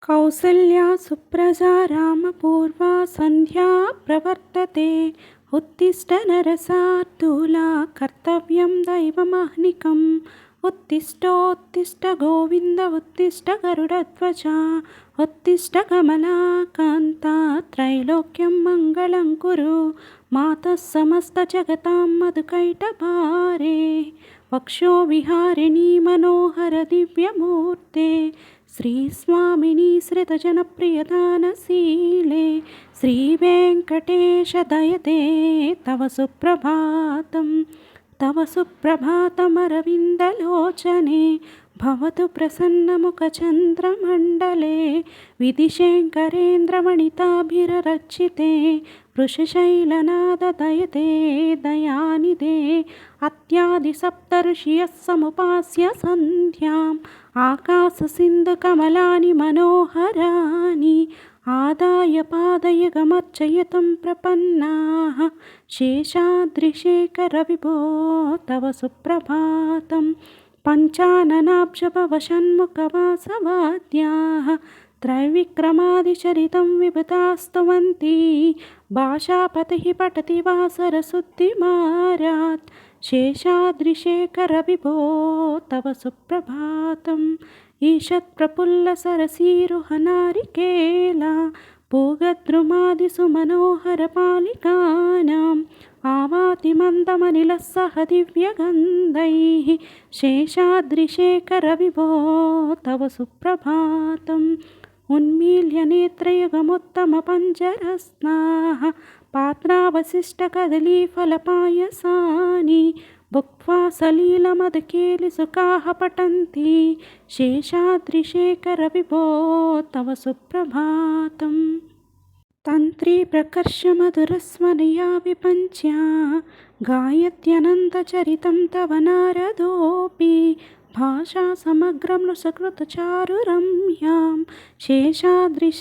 कौसल्या सुप्रजा रामपूर्वा सन्ध्या प्रवर्तते। उत्तिष्ठ नरसार्दूला कर्तव्यं दैवमाह्निकम्। उत्तिष्ठोत्तिष्ठ गोविन्द उत्तिष्ठ गरुडध्वजा। उत्तिष्ठ कमलाकान्ता त्रैलोक्यं मङ्गलं कुरु। मातः समस्तजगतां मधुकैटभारे। वक्षो विहारिणी मनोहर दिव्यमूर्ते। श्रीस्वामिनी श्रितजनप्रियदानशीले। श्रीवेङ्कटेश दयते तव सुप्रभातं। तव सुप्रभातमरविन्दलोचने। भवतु प्रसन्नमुखचन्द्रमण्डले। विधिशेखरेन्द्रवणिताभिररचिते। वृषशैलनाददयते दयानिधे। अत्यादिसप्तऋषयः समुपास्य सन्ध्याम्। आकाशसिन्धुकमलानि मनोहराणि। आदाय पादयुगमर्चयितुं प्रपन्नाः। शेषाद्रिशेखरविभो तव सुप्रभातं। पञ्चाननाब्जभवषण्मुखवासवाद्याः त्रैविक्रमादिचरितं विभुतास्तुवन्ति। भाषापतिः पठति वासरशुद्धिमारात्। शेषाद्रिशेखरविभो तव सुप्रभातम्। ईषत्प्रफुल्लसरसीरुहनारिकेला पूगद्रुमादिषु मनोहरपालिकानाम्। आवातिमन्दमनिलः सह दिव्यगन्धैः। शेषाद्रिशेखरविभो तव सुप्रभातम्। उन्मील्य नेत्रयुगमुत्तमपञ्जरस्नाः पात्रावशिष्टकदलीफलपायसानि। भुक्त्वा सलीलमधुकेलिसुखाः पठन्ति। शेषाद्रिशेखरविभो तव सुप्रभातम्। तन्त्री प्रकर्षमधुरस्वनया विपञ्च्या गायत्यनन्तचरितं तव नारदोऽपि। भाषा समग्रं सकृतचारुरम्यां। शेषाद्रिशेखरविभो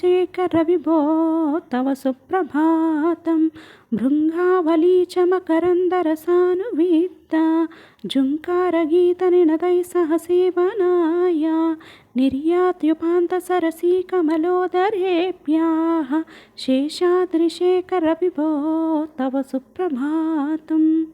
तव सुप्रभातं। भृङ्गावली च मकरन्दरसानुविद्ता झुङ्कारगीतनिनदैः सह सेवनाय। निर्यात्युपान्तसरसीकमलोदरेभ्यः। शेषाद्रिशेखरविभो तव सुप्रभातम्।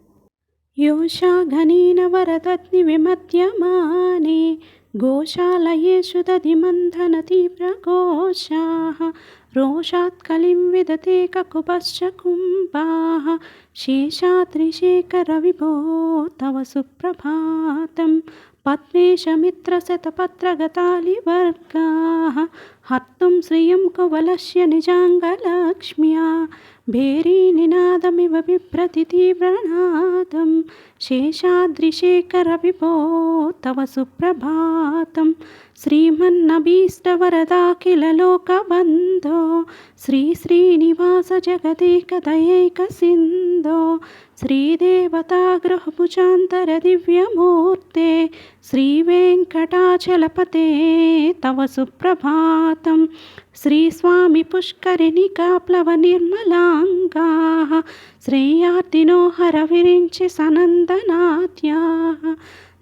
योषा घनेन वरदग्निविमध्यमाने। गोशालयेषु दधिमन्थनतीव्रघोषाः। रोषात् कलिं विदते ककुभश्च कुम्भाः। शेषाद्रिशेखरविभो तव सुप्रभातं। पद्मेशमित्रशतपत्रगतालिवर्गाः हर्तुं श्रियं कुवलस्य निजाङ्गलक्ष्म्या। भेरीनिनादमिव बिभ्रति तीव्रनादं। शेषाद्रिशेखरविभो तव सुप्रभातं। श्रीमन्नभीष्टवरदाखिललोकबन्धो। श्रीश्रीनिवास जगदेकदयैकसिन्धो। श्रीदेवतागृहभुजान्तरदिव्यमूर्ते। श्रीवेङ्कटाचलपते तव सुप्रभातं। श्रीस्वामी पुष्करिणिकाप्लवनिर्मलाङ्गाः। श्रेयार्थिनो हरविरिञ्चि सनन्दनाद्याः।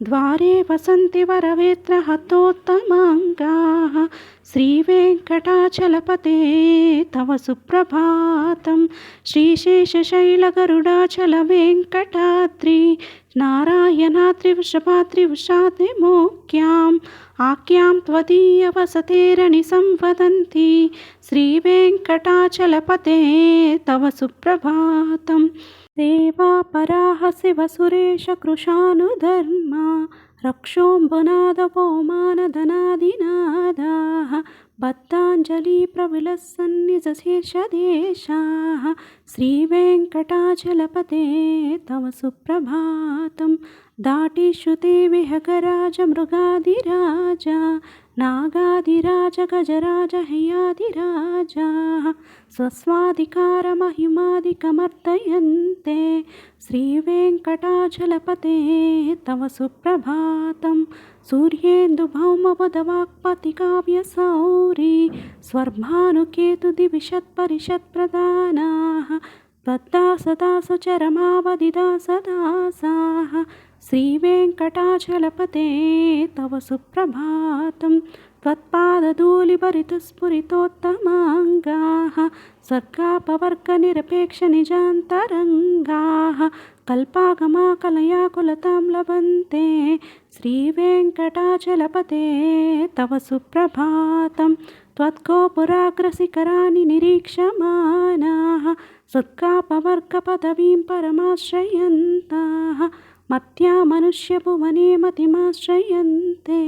द्वारे वसन्ति वरवेत्रहतोत्तमाङ्गाः। श्रीवेङ्कटाचलपते तव सुप्रभातं। श्रीशेषशैलगरुडाचलवेङ्कटाद्रि नारायणाद्रिवृषभाद्रिवृषाद्रिमुख्याम्। आख्यां त्वदीयवसतेरणिसंवदन्ति। श्रीवेङ्कटाचलपते तव सुप्रभातं। देवापराः शिवसुरेशकृशानुधर्मा रक्षोऽम्बुनादवोमानधनादिनादाः। बद्धाञ्जलिप्रविलसन्निजशीर्षदेशाः। श्रीवेङ्कटाचलपते तव सुप्रभातं। दाटीश्रुते विहगराज मृगादिराज नागादिराज गजराज हयादिराजाः। स्वस्वाधिकारमहिमादिकमर्दयन्ते। श्रीवेङ्कटाचलपते तव सुप्रभातं। सूर्येन्दुभौमबुधवाक्पतिकाव्यसौरी स्वर्भानुकेतुदिविशत्परिषत्प्रदानाः। बद्धासदासचरमावधिदासदासाः। श्रीवेङ्कटाचलपते तव सुप्रभातं। त्वत्पादधूलिभरितस्फुरितोत्तमाङ्गाः सर्गापवर्गनिरपेक्षनिजान्तरङ्गाः कल्पागमाकलयाकुलतां लभन्ते श्रीवेङ्कटाचलपते तव सुप्रभातं त्वद्गोपुराग्रशिखराणि निरीक्षमाणाः सत्कापवर्गपदवीं परमाश्रयन्ताः मत्या मनुष्यभुवने मतिमाश्रयन्ते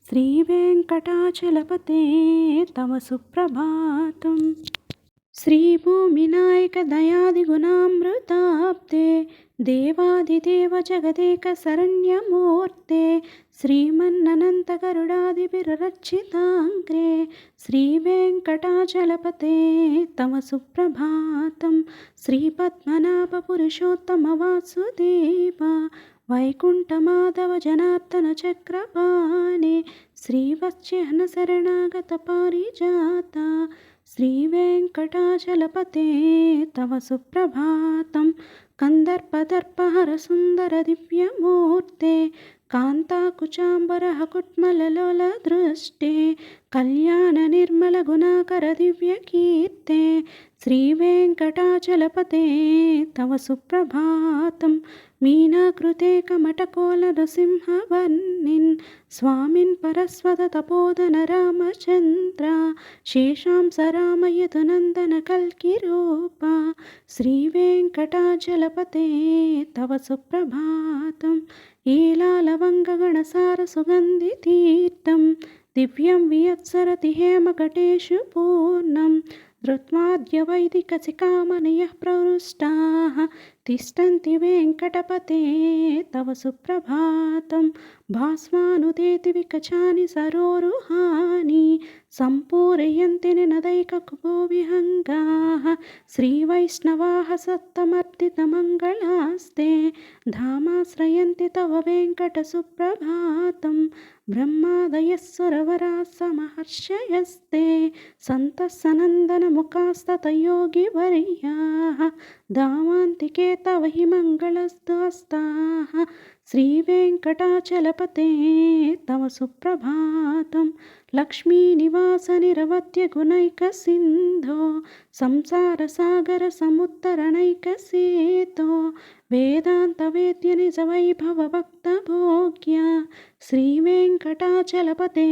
श्रीवेङ्कटाचलपते तव सुप्रभातम् श्रीभूमिनायकदयादिगुणामृताब्दे देवादिदेव जगदेकशरण्यमूर्ते श्रीमन्ननन्तगरुडादिभिररक्षिताङ्ग्रे श्रीवेङ्कटाचलपते तव सुप्रभातं श्रीपद्मनाभपुरुषोत्तमवासुदेव वैकुण्ठमाधव जनार्दन चक्रपाणे श्रीवत्स्यहनशरणागतपारिजाता श्रीवेङ्कटाचलपते तव सुप्रभातं कन्दर्पदर्पहरसुन्दरदिव्यमूर्ते कान्ताकुचाम्बरः कुट्मललोलदृष्टे कल्याणनिर्मलगुणाकरदिव्यकीर्ते श्रीवेङ्कटाचलपते तव सुप्रभातं मीनाकृते कमटकोलनृसिंहवर्णिन् स्वामिन् परस्वततपोधन रामचन्द्र शेषांस रामयदुनन्दन कल्किरूपा श्रीवेङ्कटाचलपते तव सुप्रभातम् ईलालवङ्गगणसारसुगन्धितीर्थं दिव्यं वियत्सरति हेमकटेषु पूर्णं धृत्वाद्यवैदिकसिकामणयः प्रवृष्टाः तिष्ठन्ति वेङ्कटपते तव सुप्रभातं भास्वानुदेति विकचानि सरोरुहानि सम्पूरयन्ति निनदैककुपो विहङ्गाः श्रीवैष्णवाः सत्तमर्दितमङ्गलास्ते धामाश्रयन्ति तव वेङ्कटसुप्रभातं ब्रह्मादयः सुरवराः समहर्षयस्ते सन्तः सनन्दनमुखास्ततयोगिवर्याः दावान्तिके तव हि मङ्गलस्तु हस्ताः श्रीवेङ्कटाचलपते तव सुप्रभातं लक्ष्मीनिवासनिरवध्यगुणैकसिन्धो संसारसागरसमुत्तरणैकसेतो वेदान्तवेद्यनिजवैभवभक्तभोग्या श्रीवेङ्कटाचलपते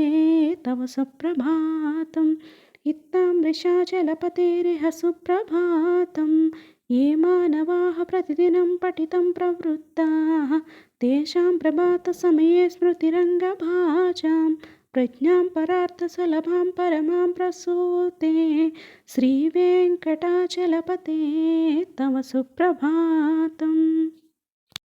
तव सुप्रभातम् इत्थामृषाचलपतेरिह सुप्रभातं ये मानवाः प्रतिदिनं पठितं प्रवृत्ताः तेषां प्रभातसमये स्मृतिरङ्गभाजां प्रज्ञां परार्थसुलभां परमां प्रसूते श्रीवेङ्कटाचलपते तव सुप्रभातम्।